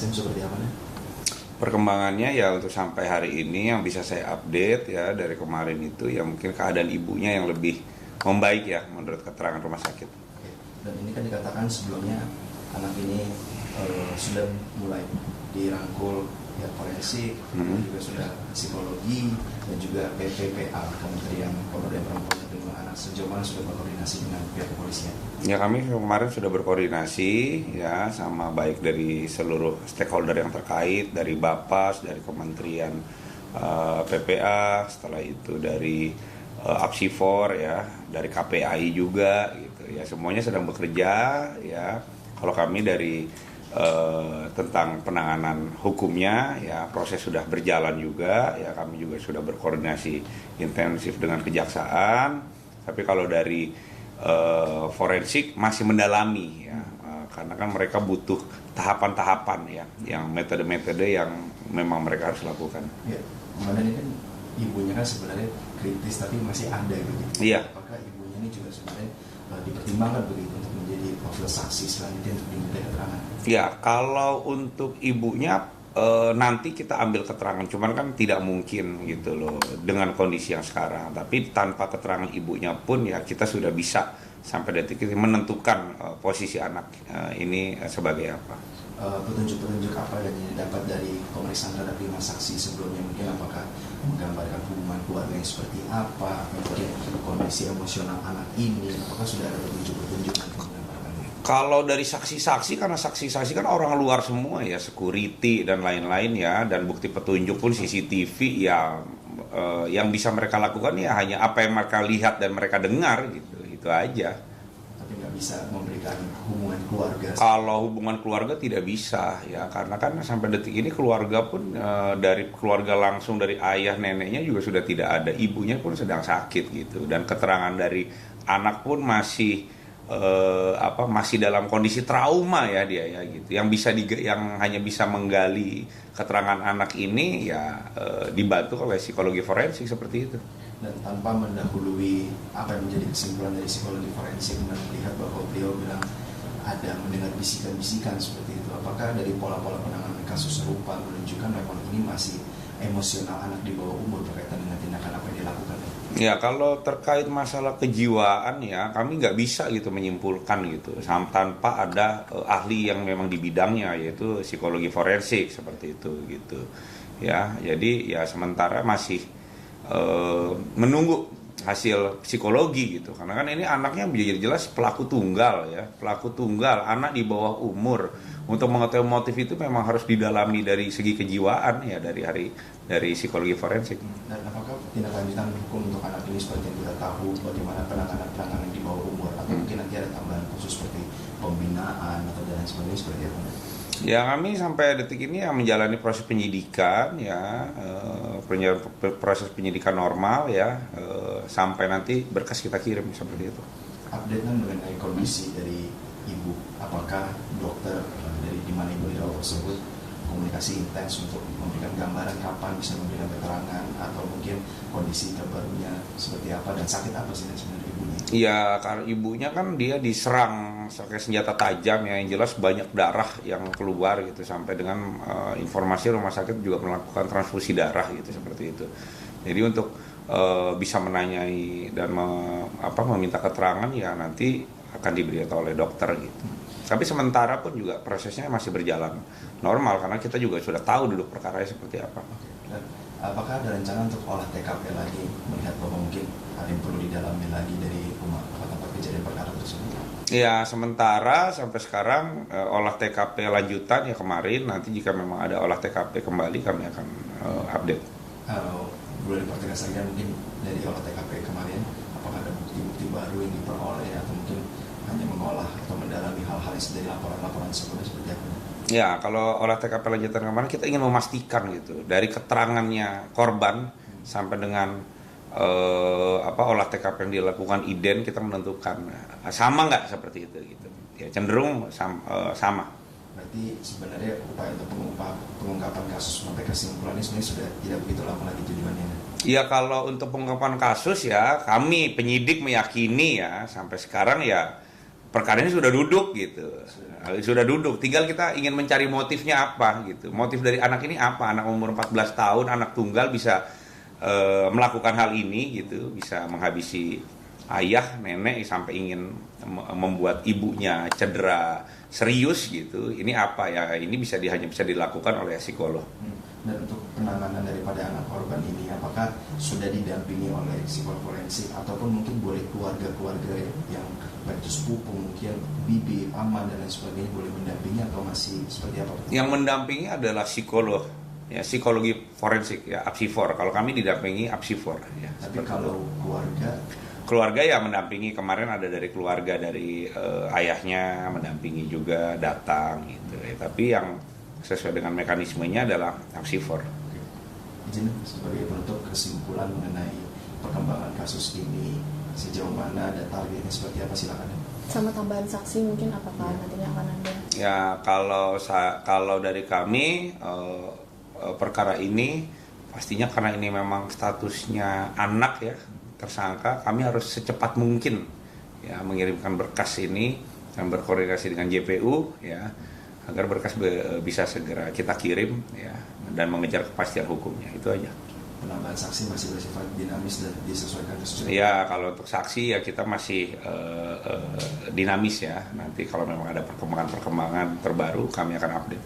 kepolisian seperti apa nih? Perkembangannya ya untuk sampai hari ini yang bisa saya update ya dari kemarin itu ya mungkin keadaan ibunya yang lebih membaik ya menurut keterangan rumah sakit. Oke. Dan ini kan dikatakan sebelumnya anak ini sudah mulai dirangkul pihak forensik, juga sudah psikologi dan juga PPPA Kementerian Pemberdayaan Perempuan dan Perlindungan Anak. Sejauh mana sudah berkoordinasi dengan pihak kepolisian? Ya kami kemarin sudah berkoordinasi ya sama baik dari seluruh stakeholder yang terkait, dari Bapas, dari Kementerian PPA, setelah itu dari Apsifor ya, dari KPAI juga gitu ya. Semuanya sedang bekerja ya. Kalau kami dari tentang penanganan hukumnya ya proses sudah berjalan juga ya, kami juga sudah berkoordinasi intensif dengan kejaksaan, tapi kalau dari forensik masih mendalami ya, karena kan mereka butuh tahapan-tahapan ya, yang metode-metode yang memang mereka harus lakukan. Ya, kemudian ini kan ibunya kan sebenarnya kritis tapi masih ada begitu. Iya. Apakah ibunya ini juga sebenarnya dipertimbangkan begitu untuk menjadi profil saksi selanjutnya untuk diminta keterangan? Ya, kalau untuk ibunya nanti kita ambil keterangan, cuman kan tidak mungkin gitu loh dengan kondisi yang sekarang. Tapi tanpa keterangan ibunya pun ya kita sudah bisa sampai detik ini menentukan posisi anak ini sebagai apa. Petunjuk-petunjuk apa yang didapat dari pemeriksaan terhadap 5 saksi sebelumnya, mungkin apakah menggambarkan hubungan keluarga yang seperti apa, mungkin kondisi emosional anak ini, apakah sudah ada petunjuk-petunjuk yang menggambarkan? Kalau dari saksi-saksi, karena saksi-saksi kan orang luar semua ya, security dan lain-lain ya, dan bukti petunjuk pun CCTV ya, yang bisa mereka lakukan ya hanya apa yang mereka lihat dan mereka dengar gitu, itu aja. Tapi nggak bisa memberikan hubungan keluarga. Kalau hubungan keluarga tidak bisa ya, karena kan sampai detik ini keluarga pun dari keluarga langsung dari ayah neneknya juga sudah tidak ada, ibunya pun sedang sakit gitu, dan keterangan dari anak pun masih masih dalam kondisi trauma ya dia ya gitu. Yang hanya bisa menggali keterangan anak ini ya dibantu oleh psikologi forensik seperti itu. Dan tanpa mendahului apa yang menjadi kesimpulan dari psikologi forensik, melihat bahwa beliau bilang ada mendengar bisikan-bisikan seperti itu, apakah dari pola-pola penanganan kasus serupa menunjukkan memang ini masih emosional anak di bawah umur berkaitan dengan tindakan apa yang dilakukan? Ya kalau terkait masalah kejiwaan ya kami nggak bisa gitu menyimpulkan gitu tanpa ada ahli yang memang di bidangnya, yaitu psikologi forensik seperti itu gitu ya. Jadi ya sementara masih menunggu hasil psikologi gitu, karena kan ini anaknya jelas pelaku tunggal ya, pelaku tunggal, anak di bawah umur. Untuk mengetahui motif itu memang harus didalami dari segi kejiwaan ya, dari psikologi forensik. Dan apakah tindak lanjutan hukum untuk anak ini seperti yang kita tahu, bagaimana penanganan di bawah umur, atau mungkin nanti ada tambahan khusus seperti pembinaan atau dan sebagainya seperti apa? Ya kami sampai detik ini ya menjalani proses penyidikan ya, proses penyidikan normal ya, sampai nanti berkas kita kirim seperti itu. Update mengenai kondisi dari ibu, apakah dokter dari di mana ibu dirawat tersebut komunikasi intens untuk memberikan gambaran kapan bisa memberikan keterangan, atau mungkin kondisi terbarunya seperti apa dan sakit apa sih sebenarnya ibunya? Iya, karena ibunya kan dia diserang pakai senjata tajam ya, yang jelas banyak darah yang keluar gitu, sampai dengan informasi rumah sakit juga melakukan transfusi darah gitu seperti itu. Jadi untuk bisa menanyai dan meminta keterangan ya nanti akan diberitahu oleh dokter gitu. Tapi sementara pun juga prosesnya masih berjalan normal karena kita juga sudah tahu duduk perkaranya seperti apa. Dan apakah ada rencana untuk olah TKP lagi, melihat bahwa mungkin ada yang perlu didalami lagi dari rumah tempat kejadian perkara tersebut? Ya sementara sampai sekarang olah TKP lanjutan ya kemarin, nanti jika memang ada olah TKP kembali kami akan update. Boleh dipertegas lagi mungkin dari olah TKP kemarin, apakah ada bukti-bukti baru yang diperoleh atau mungkin hanya mengolah atau mendalami hal-hal yang dari laporan-laporan sebelumnya seperti apa? Ya kalau olah TKP lanjutan kemarin kita ingin memastikan gitu dari keterangannya korban sampai dengan olah TKP yang dilakukan ident, kita menentukan sama nggak seperti itu gitu. Ya cenderung sama. Berarti sebenarnya upaya untuk pengungkapan kasus sampai kesimpulan ini sebenarnya sudah tidak begitu lama lagi tujuannya. Ya kalau untuk pengungkapan kasus ya kami penyidik meyakini ya sampai sekarang ya perkara ini sudah duduk gitu. Sudah duduk, tinggal kita ingin mencari motifnya apa gitu. Motif dari anak ini apa? Anak umur 14 tahun, anak tunggal bisa melakukan hal ini gitu, bisa menghabisi ayah, nenek sampai ingin membuat ibunya cedera serius gitu. Ini apa ya? Ini hanya bisa dilakukan oleh psikolog. Dan untuk penanganan daripada anak korban ini, apakah sudah didampingi oleh psikolog forensik ataupun mungkin boleh keluarga-keluarga yang baik itu sepupu, mungkin bibi, aman dan lain sebagainya boleh mendampingi atau masih seperti apa? Yang mendampingi adalah psikolog, ya psikologi forensik ya, apsifor. Kalau kami didampingi apsifor. Ya, tapi kalau keluarga ya mendampingi, kemarin ada dari keluarga dari ayahnya mendampingi juga datang gitu. Ya, tapi yang sesuai dengan mekanismenya adalah apsifor. Izin sebagai penutup kesimpulan mengenai perkembangan kasus ini, sejauh mana ada targetnya seperti apa, silakan. Sama tambahan saksi mungkin apakah nantinya akan ada? Ya kalau dari kami perkara ini pastinya karena ini memang statusnya anak ya tersangka, kami harus secepat mungkin ya mengirimkan berkas ini dan berkoordinasi dengan JPU ya agar berkas bisa segera kita kirim ya dan mengejar kepastian hukumnya. Itu aja. Penambahan saksi masih bersifat dinamis dan disesuaikan kasusnya. Ya kalau untuk saksi ya kita masih dinamis ya. Nanti kalau memang ada perkembangan terbaru kami akan update.